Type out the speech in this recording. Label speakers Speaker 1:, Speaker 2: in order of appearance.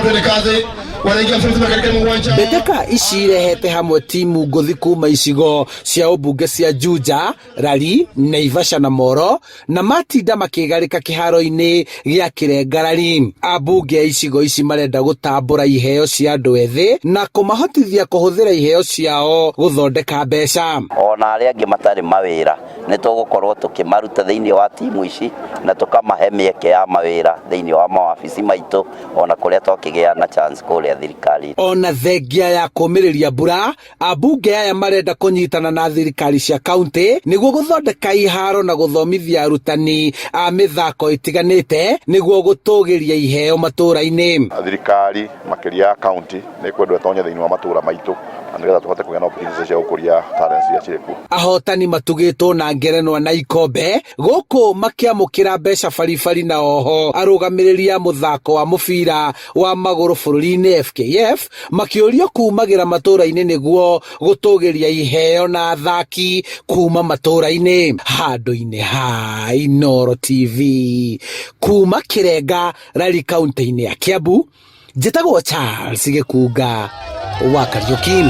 Speaker 1: twende kazi. Wanaingia mfumo katika mwancha.
Speaker 2: Beteka ishirehete hamwe timu ngothi kuma icigo cia ubunge cia Juja, Rari, Naivasha na Moro na matinda makigarika kiharo-ini gia Kirengarari. Abunge icigo ici marenda gutambura iheo cia andu ethi na kumahotithia kuhuthira iheo ciao guthondeka mbeca.
Speaker 3: Ona aria angi matari mawira ni tugukorwo tukimaruta thiini wa timu ici na tukamahe mieke ya mawira thiini wa mawabici maitu ona kuria twakigia na chance kuria thirikari.
Speaker 2: Ona thengia ya kumiriria mbura, abunge aya marenda kunyitana na thirikari cia kaunti niguo guthondeka iharo na guthomithia arutani a mithako itiganite niguo gutugiria iheo matura-ini.
Speaker 4: Thirikari makiria ya kaunti ni kwendwa tonya thiini wa matura maitu angetha tuhote kugia na opportunities cia gukuria talents cia cireku. Ahotani
Speaker 2: matugitwo na ngerenwa na ikombe guku makiamukira mbeca baribari na oho arugamiria muthako wa mubira wa maguru bururi-ini FKF makiurio kumagira matura-ini niguo gutugiria iheo na athaki kuma matura-ini. Handu-ini ha Inooro TV kuma Kirenga, Rari kaunti-ini ya Kiambu, njitagwo Charles Gikunga wa Kariuki.